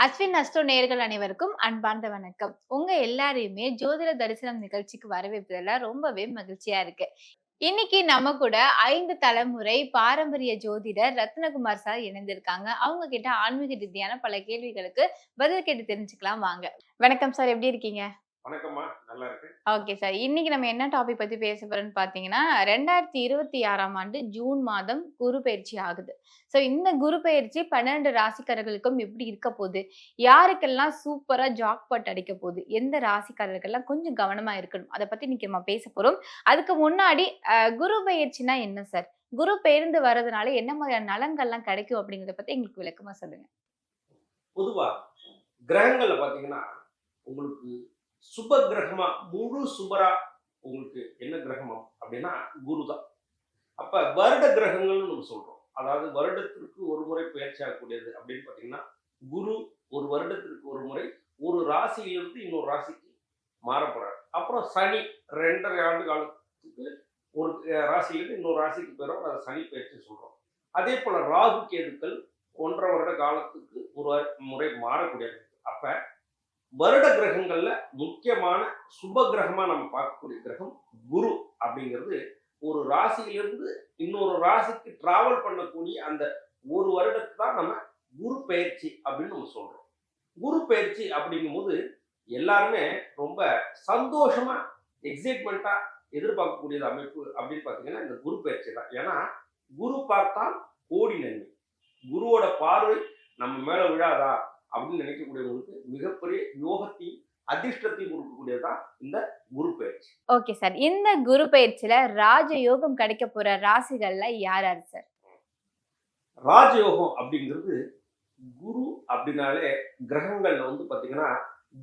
Ashwin astro நேயர்கள் அனைவருக்கும் அன்பார்ந்த வணக்கம். உங்க எல்லாரையுமே ஜோதிட தரிசனம் நிகழ்ச்சிக்கு வரவேற்பதுல ரொம்பவே மகிழ்ச்சியா இருக்கு. இன்னைக்கு நம்ம கூட 5 தலைமுறை பாரம்பரிய ஜோதிடர் ரத்னகுமார் சார் இணைந்திருக்காங்க. அவங்க கிட்ட ஆன்மீக ரீதியான பல கேள்விகளுக்கு பதில் கேட்டு தெரிஞ்சுக்கலாம் வாங்க. வணக்கம் சார், எப்படி இருக்கீங்க? வணக்கம்மா. நல்லா இருக்கு. Okay sir. இன்னைக்கு நம்ம என்ன டாபிக் பத்தி பேச போறோம்ன்னு பார்த்தீங்கன்னா, 2026ஆம் ஆண்டு ஜூன் மாதம் குரு பெயர்ச்சி ஆகுது. ஸோ இந்த குரு பெயர்ச்சி 12 ராசிக்காரர்களுக்கும் எப்படி இருக்க போது? யாருக்கெல்லாம் சூப்பரா ஜாக்பாட் அடிக்க போது? எந்த ராசிக்காரர்கள்லாம் கொஞ்சம் கவனமா இருக்கணும்? அத பத்தி இன்னைக்கு நம்ம பேச போறோம். அதுக்கு முன்னாடி குரு பெயர்ச்சினா என்ன சார்? குரு பெயர்ந்து வர்றதுனால என்ன மாதிரியான நலன்கள்லாம் கிடைக்கும் அப்படிங்கிறத பத்தி எங்களுக்கு விளக்கமா சொல்லுங்க. பொதுவா கிரகங்கள்ல பாத்தீங்கன்னா, உங்களுக்கு சுப கிரகமா, முழு சுபரா உங்களுக்கு என்ன கிரகம் அப்படின்னா குரு தான். அப்ப வருட கிரகங்கள்னு நம்ம சொல்றோம். அதாவது வருடத்திற்கு ஒரு முறை பெயர்ச்சி ஆகக்கூடியது அப்படின்னு பாத்தீங்கன்னா, குரு ஒரு வருடத்திற்கு ஒரு முறை ஒரு ராசியிலிருந்து இன்னொரு ராசிக்கு மாறப் போறாரு. அப்புறம் சனி 2.5 ஆண்டு காலத்துக்கு ஒரு ராசியிலிருந்து இன்னொரு ராசிக்கு போயிடும். அதை சனி பெயர்ச்சி சொல்றோம். அதே போல ராகு கேதுக்கள் 1.5 வருட காலத்துக்கு ஒரு முறை மாறக்கூடியது. அப்ப வருட கிரகங்கள்ல முக்கியமான சுப கிரகமா நம்ம பார்க்கக்கூடிய கிரகம் குரு அப்படிங்கிறது. ஒரு ராசியிலிருந்து இன்னொரு ராசிக்கு டிராவல் பண்ணக்கூடிய அந்த ஒரு வருடத்தை தான் நம்ம குரு பெயர்ச்சி அப்படின்னு நம்ம சொல்றோம். குரு பெயர்ச்சி அப்படிங்கும்போது எல்லாருமே ரொம்ப சந்தோஷமா எக்ஸைட்மெண்ட்டா எதிர்பார்க்கக்கூடியது அமைப்பு அப்படின்னு பார்த்தீங்கன்னா இந்த குரு பெயர்ச்சி தான். ஏன்னா குரு பார்த்தால் கோடி நன்மை. குருவோட பார்வை நம்ம மேல விழாதா அப்படின்னு நினைக்கக்கூடியவங்களுக்கு மிகப்பெரிய யோகத்தையும் அதிர்ஷ்டத்தையும் கொடுக்கக்கூடியதுதான் இந்த குரு பயிற்சி. Okay sir. இந்த குரு பயிற்சியில ராஜயோகம் கிடைக்க போற ராசிகள்ல யார் யார் சார்? ராஜயோகம் அப்படிங்கிறது குரு அப்படின்னாலே கிரகங்கள்ல பாத்தீங்கன்னா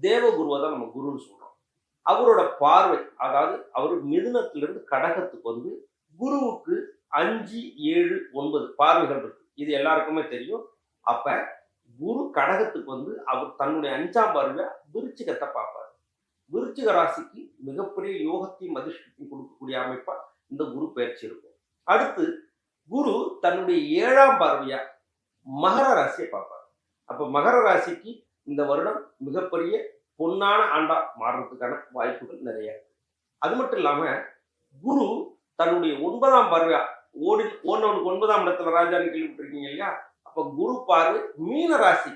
தேவகுருவை தான் நம்ம குருன்னு சொல்றோம். அவரோட பார்வை, அதாவது அவர் மிதுனத்திலிருந்து கடகத்துக்கு குருவுக்கு 5, 7, 9 பார்வைகள் இருக்கு. இது எல்லாருக்குமே தெரியும். அப்ப குரு கடகத்துக்கு அவர் தன்னுடைய 5ஆம் பார்வையா விருச்சிகத்தை பார்ப்பார். விருச்சிக ராசிக்கு மிகப்பெரிய யோகத்தையும் அதிர்ஷ்டத்தையும் கொடுக்கக்கூடிய அமைப்பா இந்த குரு பயிற்சி இருக்கும். அடுத்து குரு தன்னுடைய 7ஆம் பார்வையா மகர ராசியை பார்ப்பார். அப்ப மகர ராசிக்கு இந்த வருடம் மிகப்பெரிய பொன்னான ஆண்டா மாறுறதுக்கான வாய்ப்புகள் நிறைய இருக்கு. அது மட்டும் இல்லாம குரு தன்னுடைய 9ஆம் பார்வையா ஓடினவனுக்கு 9ஆம் இடத்துல ராஜான்னு கேள்விப்பட்டிருக்கீங்க இல்லையா? அப்ப குரு பார்வை மீன ராசி,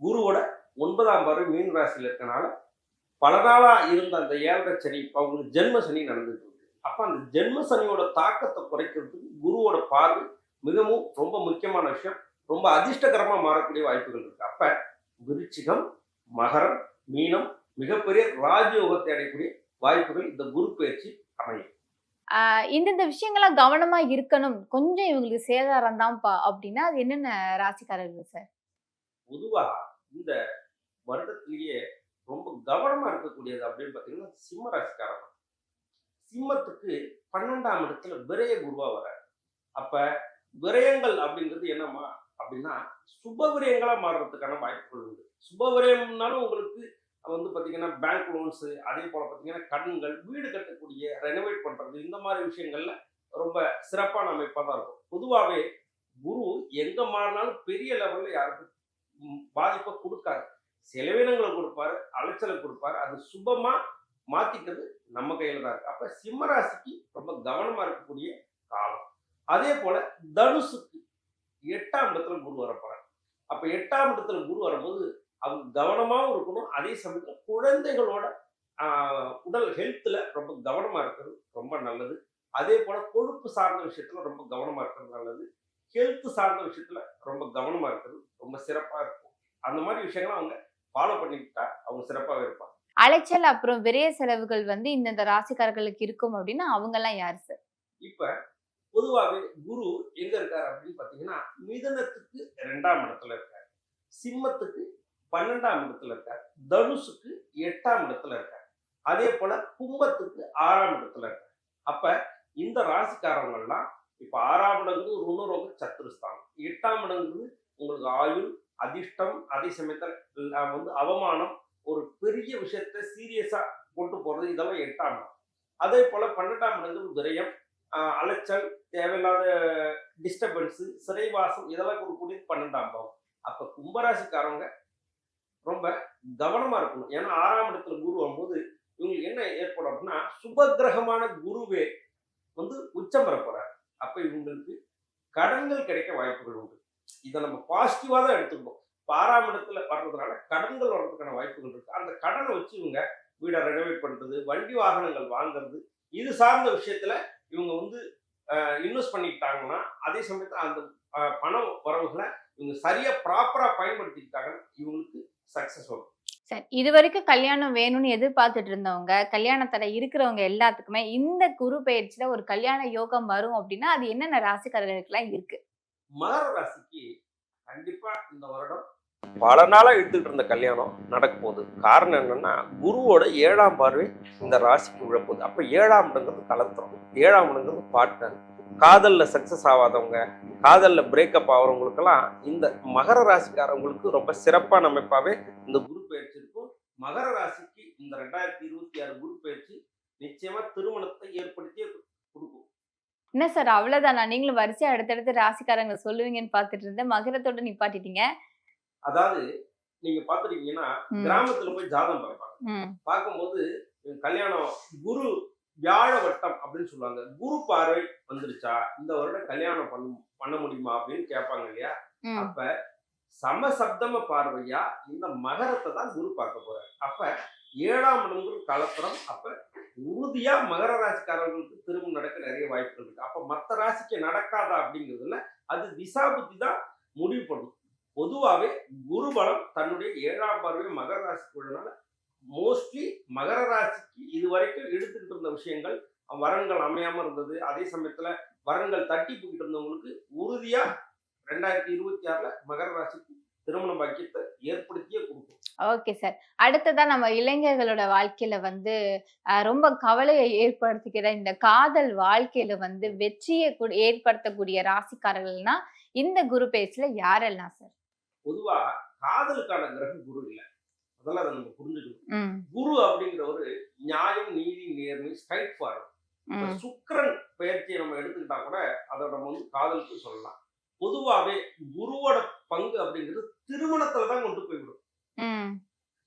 குருவோட 9ஆம் பார்வை மீன ராசியில இருக்கனால பல நாளா இருந்த அந்த 7.5 சனி அவங்களுக்கு ஜென்ம சனி நடந்துட்டு இருக்கு. அப்ப அந்த ஜென்ம சனியோட தாக்கத்தை குறைக்கிறதுக்கு குருவோட பார்வை மிகவும் ரொம்ப முக்கியமான விஷயம். ரொம்ப அதிர்ஷ்டகரமா மாறக்கூடிய வாய்ப்புகள் இருக்கு. அப்ப விருச்சிகம், மகரம், மீனம் மிகப்பெரிய ராஜயோகத்தை அடையக்கூடிய வாய்ப்புகள் இந்த குரு பயிற்சி அமையும். இந்தந்த விஷயங்கள்லாம் கவனமா இருக்கணும். கொஞ்சம் இவங்களுக்கு சேதாரம் தான்ப்பா அப்படின்னா, அது என்னென்ன ராசிக்காரர்கள் சார்? பொதுவா இந்த வருடத்திலேயே ரொம்ப கவனமா இருக்கக்கூடியது அப்படின்னு பாத்தீங்கன்னா சிம்ம ராசிக்காரங்க. சிம்மத்துக்கு 12ஆம் இடத்துல விரய குருவா வராரு. அப்ப விரயங்கள் அப்படிங்கிறது என்னமா அப்படின்னா சுப விரயங்களா மாறுறதுக்கான வாய்ப்புகள் உண்டு. சுப விரயம்னாலும் உங்களுக்கு பாத்தீங்கன்னா பேங்க் லோன்ஸ், அதே போல பாத்தீங்கன்னா கடன்கள், வீடு கட்டக்கூடிய ரெனோவேட் பண்றது, இந்த மாதிரி விஷயங்கள்ல ரொம்ப சிறப்பான அமைப்பா தான் இருக்கும். பொதுவாகவே குரு எங்க மாறினாலும் பெரிய லெவல்ல யாருக்கும் பாதிப்பை கொடுக்காது. செலவினங்களை கொடுப்பாரு, அலைச்சலை கொடுப்பாரு. அது சுபமா மாத்திக்கிறது நம்ம கையில தான் இருக்கு. அப்ப சிம்மராசிக்கு ரொம்ப கவனமா இருக்கக்கூடிய காலம். அதே போல தனுசுக்கு 8ஆம் இடத்துல குரு வரப்போறாரு. அப்ப 8ஆம் இடத்துல குரு வரும்போது அவங்க கவனமாவும் இருக்கணும். அதே சமயத்துல குழந்தைகளோட உடல் ஹெல்த்ல ரொம்ப கவனமா இருக்கிறது ரொம்ப நல்லது. அதே போல கொழுப்பு சார்ந்த விஷயத்துல ரொம்ப கவனமா இருக்கிறது நல்லது. ஹெல்த் சார்ந்த விஷயத்துல ரொம்ப கவனமா இருக்கிறது ரொம்ப சிறப்பா இருக்கும். அந்த மாதிரி விஷயங்களை அவங்க ஃபாலோ பண்ணிக்கிட்டா அவங்க சிறப்பாக இருப்பாங்க. அலைச்சல் அப்புறம் விரைய செலவுகள் இந்தந்த ராசிக்காரர்களுக்கு இருக்கும் அப்படின்னா அவங்க எல்லாம் யாரு சார்? இப்ப பொதுவாகவே குரு எங்க இருக்காரு அப்படின்னு பாத்தீங்கன்னா மிதனத்துக்கு 2ஆம் இடத்துல இருக்காரு, சிம்மத்துக்கு 12ஆம் இடத்துல இருக்காரு, தனுசுக்கு 8ஆம் இடத்துல இருக்காரு, அதே போல கும்பத்துக்கு 6ஆம் இடத்துல இருக்காரு. அப்ப இந்த ராசிக்காரங்கள்லாம் இப்ப 6ஆம் இடங்கிறது ருணரோக சத்துருஸ்தானம், 8ஆம் இடங்கிறது உங்களுக்கு ஆயுள், அதிர்ஷ்டம், அதே சமயத்துல அவமானம், ஒரு பெரிய விஷயத்த சீரியஸா கொண்டு போறது, இதெல்லாம் 8ஆம் இடம். அதே போல 12ஆம் இடங்கிறது விரயம், அலைச்சல், தேவையில்லாத டிஸ்டர்பன்ஸ், சிறைவாசம், இதெல்லாம் கொடுக்கக்கூடிய 12ஆம் பாவம். அப்ப கும்பராசிக்காரங்க ரொம்ப கவனமா இருக்கணும். ஏன்னா 6ஆம் இடத்துல குரு வரும்போது இவங்களுக்கு என்ன ஏற்படும் அப்படின்னா, சுபக்கிரகமான குருவே உச்சம் பெற போறாரு. அப்ப இவங்களுக்கு கடன்கள் கிடைக்க வாய்ப்புகள் உண்டு. இதை நம்ம பாசிட்டிவா தான் எடுத்துக்கணும். இப்ப 6ஆம் இடத்துல வர்றதுனால கடன்கள் வர்றதுக்கான வாய்ப்புகள் இருக்கு. அந்த கடனை வச்சு இவங்க வீடை ரெனோவேட் பண்றது, வண்டி வாகனங்கள் வாங்குறது, இது சார்ந்த விஷயத்துல இவங்க இன்வெஸ்ட் பண்ணிக்கிட்டாங்கன்னா, அதே சமயத்துல அந்த பண வரவுகளை இவங்க சரியா ப்ராப்பரா பயன்படுத்திக்கிட்டாங்கன்னா இவங்களுக்கு சக்சஸ் வரும். சரி. இதுவரைக்கும் கல்யாணம் வேணும்னு எதிர்பார்த்துட்டு இருந்தவங்க, கல்யாண தடை இருக்கிறவங்க எல்லாத்துக்குமே இந்த குரு பெயர்ச்சியில ஒரு கல்யாண யோகம் வரும் அப்படின்னா, அது என்னென்ன ராசிக்காரர்களுக்கெல்லாம் இருக்கு? மகர ராசிக்கு கண்டிப்பா இந்த வருடம் பல நாளா எடுத்துக்கிட்டு இருந்த கல்யாணம் நடக்க போகுது. காரணம் என்னன்னா, குருவோட 7ஆம் பார்வை இந்த ராசிக்கு விழப்போகுது. அப்ப 7ஆம் இடங்கிறது கலத்திரம், 7ஆம் இடங்கிறது பார்ட்னர். காதல்ல சக்சஸ் ஆகாதவங்க, காதல்ல பிரேக்கப் ஆகிறவங்களுக்கெல்லாம் இந்த மகர ராசிக்காரவங்களுக்கு ரொம்ப சிறப்பான அமைப்பாவே இந்த குரு பயிற்சி இருக்கும். மகர ராசிக்கு இந்த 2026 குரு பயிற்சி நிச்சயமா திருமணத்தை ஏற்படுத்தியே கொடுக்கும். என்ன சார் அவ்வளவுதானா? நீங்களும் வரிசையா அடுத்தடுத்து ராசிக்காரங்கள சொல்லுவீங்கன்னு பார்த்துட்டு இருந்தேன். மகரத்தோட நிப்பாட்டிட்டீங்க. அதாவது நீங்க பாத்துருக்கீங்கன்னா, ம். கிராமத்துல போய் ஜாதகம் பார்ப்பாங்க. ம். பார்க்கும்போது கல்யாணம் குரு வியாழ வட்டம் அப்படின்னு சொல்லுவாங்க. குரு பார்வை வந்துருச்சா, இந்த வருடம் கல்யாணம் பண்ண முடியுமா அப்படின்னு கேட்பாங்க இல்லையா? ம். அப்ப சமசப்தம பார்வையா இந்த மகரத்தை தான் குரு பார்க்க போறாரு. அப்ப 7ஆம் இடம்ங்கிறது கலத்திரம். அப்ப உறுதியா மகர ராசிக்காரர்களுக்கு திரும்ப நடக்க நிறைய வாய்ப்புகள் இருக்கு. அப்ப மற்ற ராசிக்கு நடக்காதா அப்படிங்கிறதுல அது திசாபுத்தி தான் முடிவு பண்ணும். பொதுவாவே குரு பலம் தன்னுடைய 7ஆம் பார்வை மகர ராசிக்கு உள்ளனால மோஸ்ட்லி மகர ராசிக்கு இதுவரைக்கும் எடுத்துக்கிட்டு இருந்த விஷயங்கள், வரன்கள் அமையாம இருந்தது, அதே சமயத்துல வரன்கள் தட்டி போயிட்டு இருந்தவங்களுக்கு உறுதியா 2026ல மகர ராசிக்கு திருமண பாக்கியத்தை ஏற்படுத்தியே கொடுக்கும். Okay sir. அடுத்ததா நம்ம இளைஞர்களோட வாழ்க்கையில ரொம்ப கவலையை ஏற்படுத்துகிற இந்த காதல் வாழ்க்கையில வெற்றியை ஏற்படுத்தக்கூடிய ராசிக்காரர்கள்னா இந்த குரு பெயர்ச்சியில யாரெல்லாம் சார்? பொதுவா காதலுக்கான கிரகம் குரு இல்ல. அதெல்லாம் அதை நம்ம புரிஞ்சுக்கணும். ம். குரு அப்படிங்கிற ஒரு நியாயம், நீதி, நேர்மை, ஸ்ட்ரைட் ஃபார்வர்ட். ம். சுக்கிரன் பெயர்ச்சியை நம்ம எடுத்துக்கிட்டா கூட அதை நம்ம காதலுக்கு சொல்லலாம். பொதுவாவே குருவோட பங்கு அப்படிங்கிறது திருமணத்துல தான் கொண்டு போய்விடும். ம்.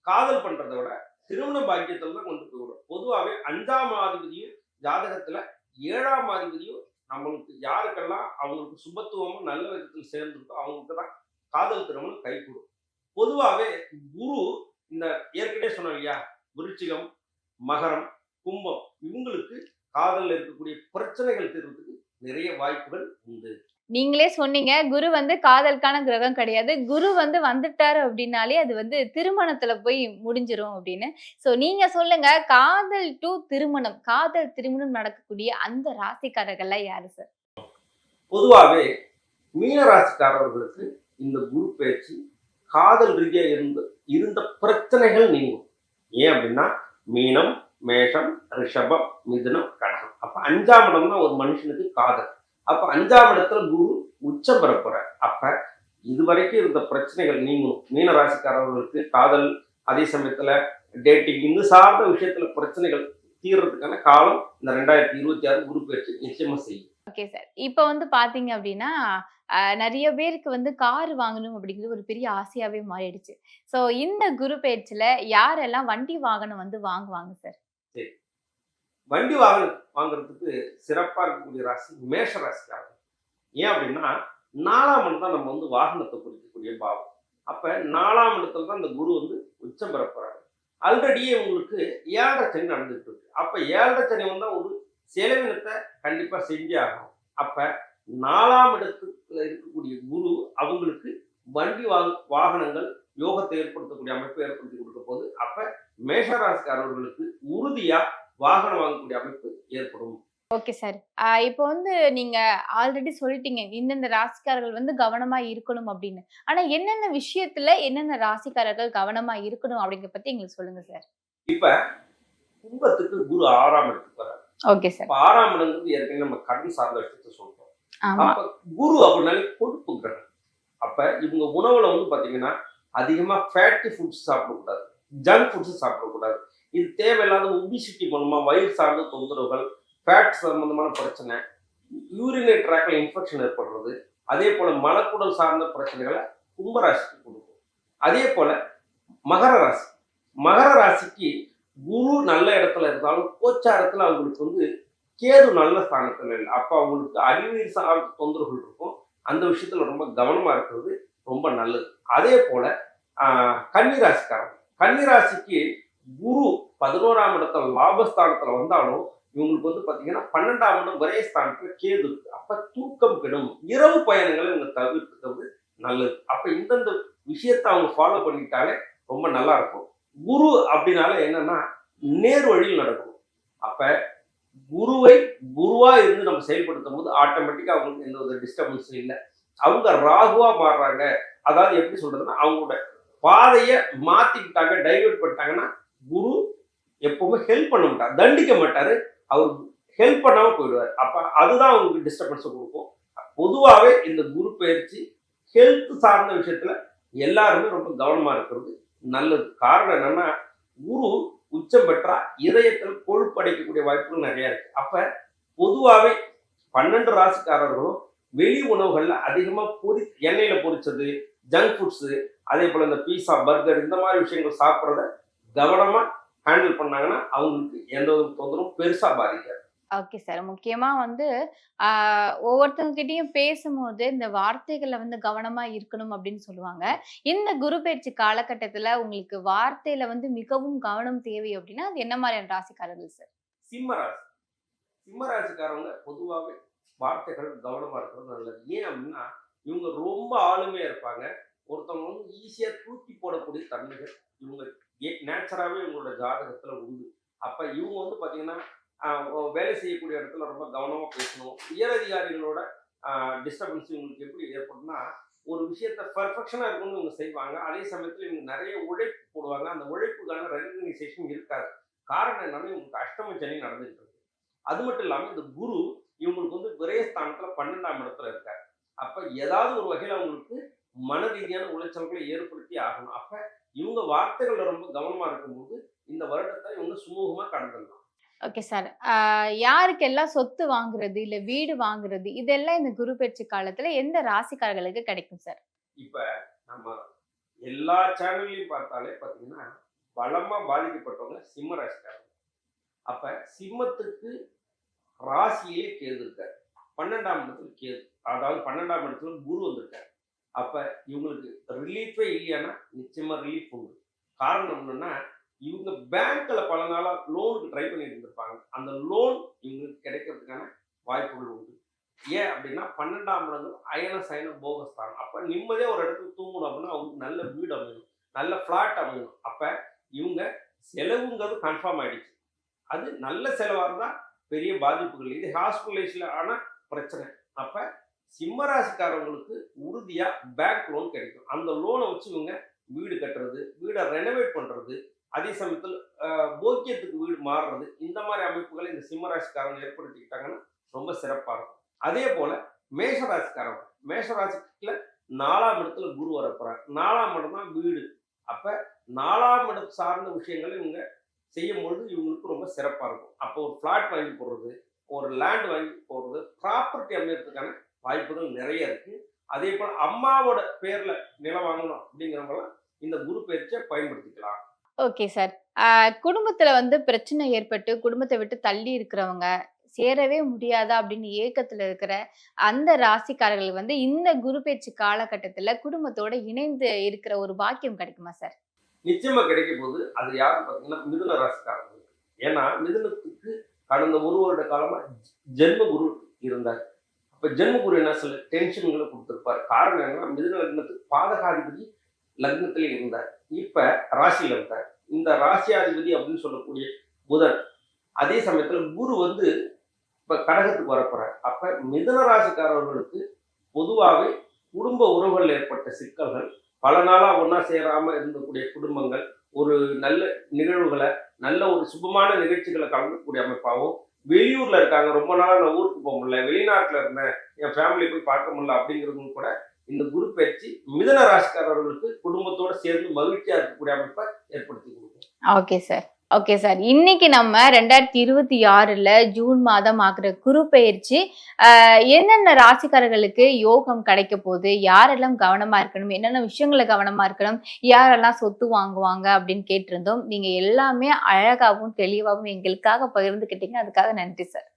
காதல் பண்றதை விட திருமண பாக்கியத்துல தான் கொண்டு போய்விடும். பொதுவாவே 5ஆம் அதிபதியும் ஜாதகத்துல 7ஆம் அதிபதியும் நம்மளுக்கு யாருக்கெல்லாம் அவங்களுக்கு சுபத்துவமும் நல்ல விதத்தில் சேர்ந்துருக்கோ அவங்களுக்கு தான் காதல் திருமணம் கைகூடும். பொதுவாவே குரு இந்த ஏற்கனவே சொன்னோம் இல்லையா, விருச்சிகம், மகரம், கும்பம் இவங்களுக்கு காதல்ல இருக்கக்கூடிய பிரச்சனைகள் தீர்றதுக்கு நிறைய வாய்ப்புகள் உண்டு. நீங்களே சொன்னீங்க குரு காதலுக்கான கிரகம் கிடையாது. குரு வந்துட்டாரு அப்படின்னாலே அது திருமணத்துல போய் முடிஞ்சிரும் அப்படின்னு. சோ நீங்க சொல்லுங்க, காதல் டு திருமணம், காதல் திருமணம் நடக்கக்கூடிய அந்த ராசிக்காரர்கள்லாம் யாரு சார்? பொதுவாவே மீன ராசிக்காரர்களுக்கு இந்த குரு பயிற்சி காதல் ரீதியா இருந்த பிரச்சனைகள் நீங்கும். ஏன் அப்படின்னா மீனம், மேஷம், ரிஷபம், மிதுனம், கடகம். அப்ப 5ஆம் இடம் தான் ஒரு மனுஷனுக்கு காதல். அப்ப 5ஆம் இடத்துல குரு உச்சம் பெற போறார். அப்ப இதுவரைக்கும் இருந்த பிரச்சனைகள் நீங்கும். மீன ராசிக்காரர்களுக்கு காதல், அதே சமயத்துல டேட்டிங், இது சார்ந்த விஷயத்துல பிரச்சனைகள் தீர்றதுக்கான காலம் இந்த 2026 குரு பயிற்சி நிச்சயமா செய்யும். Okay sir. இப்ப பாத்தீங்க அப்படின்னா நிறைய பேருக்கு கார் வாங்கணும் அப்படிங்கிறது ஒரு பெரிய ஆசையாவே மாறிடுச்சு. சோ இந்த குரு பெயர்ச்சியில யாரெல்லாம் வண்டி வாகனம் வாங்குவாங்க சார்? சரி, வண்டி வாகனம் வாங்குறதுக்கு சிறப்பா இருக்கக்கூடிய ராசி மேஷ ராசிக்காரர்கள். ஏன் அப்படின்னா 4ஆம் இடம் தான் நம்ம வாகனத்தை குறிக்கக்கூடிய பாவம். அப்ப 4ஆம் இடத்துல தான் இந்த குரு உச்சம் பெற போறாரு. ஆல்ரெடியே உங்களுக்கு 7.5 சனி நடந்துட்டு இருக்கு. அப்ப 7.5 சனி வந்தா ஒரு செலவினத்தை கண்டிப்பா செஞ்சே ஆகணும். அப்ப 4ஆம் இடத்துல இருக்கக்கூடிய குரு அவங்களுக்கு வண்டி வாகனங்கள் யோகத்தை ஏற்படுத்தக்கூடிய அமைப்பை ஏற்படுத்தி கொடுக்க போகுது. அப்ப மேஷராசிக்காரர்களுக்கு உறுதியா வாகனம் வாங்கக்கூடிய அமைப்பு ஏற்படும். Okay sir. இப்போ நீங்க ஆல்ரெடி சொல்லிட்டீங்க இந்தந்த ராசிக்காரர்கள் கவனமா இருக்கணும் அப்படின்னு. ஆனா என்னென்ன விஷயத்துல என்னென்ன ராசிக்காரர்கள் கவனமா இருக்கணும் அப்படிங்கறத பத்தி எங்களுக்கு சொல்லுங்க சார். இப்ப கும்பத்துக்கு குரு 6ஆம் இடத்துக்கு வராரு. Okay sir. 6ஆம் இடங்கிறது ஏற்கனவே நம்ம கடன் சார்ந்த விஷயத்தை சொல்றோம். அப்ப குரு அப்படின்னாலே கொழுப்பு கிரகம். அப்ப இவங்க உணவுல பாத்தீங்கன்னா அதிகமா ஃபேட்டி ஃபுட்ஸ் சாப்பிடக்கூடாது, ஜங்க் ஃபுட்ஸ் சாப்பிடக்கூடாது. இது தேவையில்லாத ஒபிசிட்டி மூலமா வயிறு சார்ந்த தொந்தரவுகள், ஃபேட் சம்பந்தமான பிரச்சனை, யூரினரி ட்ராக்ல இன்ஃபெக்ஷன் ஏற்படுறது, அதே போல மலக்குடல் சார்ந்த பிரச்சனைகளை கும்பராசிக்கு கொடுக்கும். அதே போல மகர ராசி. மகர ராசிக்கு குரு நல்ல இடத்துல இருந்தாலும் கோச்சாரத்துல அவங்களுக்கு வந்து கேது நல்ல ஸ்தானத்துல இல்லை. அப்ப அவங்களுக்கு அறிவியல் சார்ந்த தொந்தரவுகள் இருக்கும். அந்த விஷயத்துல ரொம்ப கவனமா இருக்கிறது ரொம்ப நல்லது. அதே போல கன்னிராசிக்காரங்க, கன்னிராசிக்கு குரு 11ஆம் இடத்துல லாபஸ்தானத்துல வந்தாலும் இவங்களுக்கு வந்து பாத்தீங்கன்னா 12ஆம் இடம் விரயஸ்தானத்துல கேது இருக்கு. அப்ப தூக்கம் கெடும், இரவு பயணங்களை இவங்க தவிர்த்துக்கிறது நல்லது. அப்ப இந்தந்த விஷயத்த அவங்க ஃபாலோ பண்ணிட்டாலே ரொம்ப நல்லா இருக்கும். குரு அப்படின்னால என்னன்னா நேர் வழியில் நடக்கும். அப்ப குருவை குருவா இருந்து நம்ம செயல்படுத்தும் போது ஆட்டோமேட்டிக்கா அவங்களுக்கு எந்த ஒரு டிஸ்டர்பன்ஸும் இல்லை. அவங்க ராகுவா மாறுறாங்க. அதாவது எப்படி சொல்றதுன்னா அவங்களோட பாதையை மாத்திக்கிட்டாங்க, டைவர்ட் பண்ணிட்டாங்கன்னா குரு எப்பவுமே ஹெல்ப் பண்ண மாட்டார், தண்டிக்க மாட்டாரு, அவர் ஹெல்ப் பண்ணாம போயிடுவார். அப்ப அதுதான் அவங்களுக்கு டிஸ்டர்பன்ஸை கொடுக்கும். பொதுவாகவே இந்த குரு பயிற்சி ஹெல்த் சார்ந்த விஷயத்துல எல்லாருமே ரொம்ப கவனமா இருக்கிறது நல்லது. காரணம் என்னன்னா குரு உச்சம் பெற்றா இதயத்தில் கொழுப்பு அடைக்கக்கூடிய வாய்ப்புகள் நிறைய இருக்கு. அப்ப பொதுவாகவே 12 ராசிக்காரர்களும் வெளி உணவுகள்ல அதிகமா எண்ணெயில பொரிச்சது, ஜங்க் ஃபுட்ஸ், அதே போல இந்த பீஸா, பர்கர் இந்த மாதிரி விஷயங்கள் சாப்பிட்றத கவனமா ஹேண்டில் பண்ணாங்கன்னா அவங்களுக்கு எந்த ஒரு தொந்தரவும் பெருசா பாதிக்காது. Okay sir. முக்கியமா வந்து ஒவ்வொருத்தவங்க கிட்டயும் பேசும்போது இந்த வார்த்தைகள்ல வந்து கவனமா இருக்கணும் அப்படின்னு சொல்லுவாங்க. இந்த குரு பயிற்சி காலகட்டத்துல உங்களுக்கு வார்த்தையில வந்து மிகவும் கவனம் தேவை அப்படின்னா, அது என்ன மாதிரியான ராசிக்காரர்கள் சார்? சிம்ம ராசி. சிம்ம ராசிக்காரவங்க பொதுவாகவே வார்த்தைகள் கவனமா இருக்கிறது நல்லது. ஏன் அப்படின்னா இவங்க ரொம்ப ஆளுமையா இருப்பாங்க. ஒருத்தவங்க வந்து ஈஸியா தூக்கி போடக்கூடிய தன்மைகள் இவங்க நேச்சராகவே இவங்களோட ஜாதகத்துல உண்டு. அப்ப இவங்க வந்து பாத்தீங்கன்னா வேலை செய்யக்கூடிய இடத்துல ரொம்ப கவனமா பேசணும். உயரதிகாரிகளோட டிஸ்டர்பன்ஸ் இவங்களுக்கு எப்படி ஏற்படும்னா ஒரு விஷயத்த பர்ஃபெக்ஷனா இருக்கணும்னு இவங்க செய்வாங்க. அதே சமயத்துல இவங்க நிறைய உழைப்பு போடுவாங்க. அந்த உழைப்புக்கான ரெகக்னைசேஷன் இருக்காது. காரணம் என்னன்னா இவங்களுக்கு அஷ்டம சனி நடந்துட்டு இருக்கு. அது மட்டும் இல்லாம இந்த குரு இவங்களுக்கு வந்து விரயஸ்தானத்துல 12ஆம் இடத்துல இருக்காரு. அப்ப ஏதாவது ஒரு வகையில அவங்களுக்கு மன ரீதியான உளைச்சல்களை ஏற்படுத்தி ஆகணும். அப்ப இவங்க வார்த்தைகள்ல ரொம்ப கவனமா இருக்கும்போது இந்த வருடத்தை இவங்க சுமூகமா கடந்துடலாம். Okay sir. யாருக்கெல்லாம் சொத்து வாங்குறது, இல்ல வீடு வாங்குறது, இதெல்லாம் இந்த குரு பெயர்ச்சி காலத்துல எந்த ராசிக்காரர்களுக்கு கிடைக்கும் சார்? இப்ப நம்ம எல்லா சேனல்லையும் பார்த்தாலே பாத்தீங்கன்னா பலமா பாதிக்கப்பட்டவங்க சிம்ம ராசிக்காரங்க. அப்ப சிம்மத்துக்கு ராசியே கேது இருக்காரு, 12ஆம் இடத்துல கேது, அதாவது 12ஆம் இடத்துல குரு வந்திருக்காரு. அப்ப இவங்களுக்கு ரிலீஃபே இல்லையானா நிச்சயமா ரிலீஃப் உண்டு. காரணம் என்னன்னா இவங்க பேங்க்ல பல நாளா லோனுக்கு ட்ரை பண்ணிட்டு இருந்திருப்பாங்க. அந்த லோன் இவங்களுக்கு கிடைக்கிறதுக்கான வாய்ப்புகள் உண்டு. ஏன் அப்படின்னா 12ஆம் இடம் அயன சயன போகஸ்தானம். அப்ப நிம்மதியா ஒரு இடத்துல தூங்கணும் அப்படின்னா அவங்களுக்கு நல்ல வீடு அமையணும், நல்ல பிளாட் அமையணும். அப்ப இவங்க செலவுங்கிறது கன்ஃபார்ம் ஆயிடுச்சு. அது நல்ல செலவா இருந்தா பெரிய பாதிப்புகள், இது ஹாஸ்பிட்டலைஸ்ல ஆனா பிரச்சனை. அப்ப சிம்ம ராசிக்காரவங்களுக்கு உறுதியா பேங்க் லோன் கிடைக்கும். அந்த லோனை வச்சு இவங்க வீடு கட்டுறது, வீடை ரெனோவேட் பண்றது, அதே சமயத்தில் போக்கியத்துக்கு வீடு மாறுறது, இந்த மாதிரி அமைப்புகளை இந்த சிம்ம ராசிக்காரங்க ஏற்படுத்திக்கிட்டாங்கன்னா ரொம்ப சிறப்பா இருக்கும். அதே போல மேஷ ராசிக்காரங்க, மேஷ ராசிக்குள்ள 4ஆம் இடத்துல குரு வரப்போறார். 4ஆம் இடம் தான் வீடு. அப்ப 4ஆம் இடம் சார்ந்த விஷயங்களை இவங்க செய்யும் பொழுது இவங்களுக்கு ரொம்ப சிறப்பா இருக்கும். அப்போ ஒரு பிளாட் வாங்கி போடுறது, ஒரு லேண்ட் வாங்கி போடுறது, ப்ராப்பர்ட்டி அமையறதுக்கான வாய்ப்புகள் நிறைய இருக்கு. அதே போல அம்மாவோட பேர்ல நிலம் வாங்கணும் அப்படிங்கிறவங்களாம் இந்த குரு பயிற்சியை பயன்படுத்திக்கலாம். Okay sir. குடும்பத்துல வந்து பிரச்சனை ஏற்பட்டு குடும்பத்த விட்டு தள்ளி இருக்கிறவங்க, சேரவே முடியாதா அப்படின்னு ஏக்கத்துல இருக்கிற அந்த ராசிக்காரர்கள் வந்து இந்த குரு பெயர்ச்சி காலகட்டத்துல குடும்பத்தோட இணைந்து இருக்கிற ஒரு பாக்கியம் கிடைக்குமா சார்? நிச்சயமா கிடைக்கும் போது அது யாருன்னு பார்த்தீங்கன்னா மிதுன ராசிக்காரங்களுக்கு. ஏன்னா மிதுனத்துக்கு கடந்த ஒரு வருட காலமா ஜென்ம குரு இருந்தார். அப்ப ஜென்ம குரு என்ன சில டென்ஷன்களை கொடுத்திருப்பார். காரணம் என்னன்னா மிதுன லக்னத்துக்கு பாதகாதிபதி லக்னத்திலே இருந்தார். இப்ப ராசியில இருந்தார். இந்த ராசியாதிபதி அப்படின்னு சொல்லக்கூடிய புதன், அதே சமயத்துல குரு வந்து இப்ப கடகத்துக்கு வரப்போறார். அப்ப மிதுன ராசிக்காரர்களுக்கு பொதுவாகவே குடும்ப உறவுகள் ஏற்பட்ட சிக்கல்கள், பல நாளா ஒன்னா சேராம இருந்தக்கூடிய குடும்பங்கள் ஒரு நல்ல நிகழ்வுகளை, நல்ல ஒரு சுபமான நிகழ்ச்சிகளை கலந்துக்கூடிய அமைப்பாகவும், வெளியூர்ல இருக்காங்க, ரொம்ப நாளா நான் ஊருக்கு போக முடியல, வெளிநாட்டுல இருந்தேன், என் ஃபேமிலி போய் பார்க்க முடியல அப்படிங்கிறவங்க கூட இந்த குரு பயிற்சி மிதுன ராசிக்காரர்களுக்கு குடும்பத்தோட சேர்ந்து மகிழ்ச்சியா இருக்கக்கூடிய அமைப்பை ஏற்படுத்தி கொடுக்கும். Okay sir. Okay sir. இன்னைக்கு நம்ம 2026ல ஜூன் மாதம் ஆகுற குரு பெயர்ச்சி எந்தெந்த ராசிக்காரர்களுக்கு யோகம் கிடைக்க போகுது? யாரெல்லாம் கவனமா இருக்கணும்? என்னென்ன விஷயங்கள்ல கவனமா இருக்கணும்? யாரெல்லாம் சொத்து வாங்குவாங்க? அப்படின்னு கேட்டிருந்தோம். நீங்க எல்லாமே அழகாவும், தெளிவாவும் எங்களுக்காக பகிர்ந்துக்கிட்டீங்க. அதுக்காக நன்றி சார்.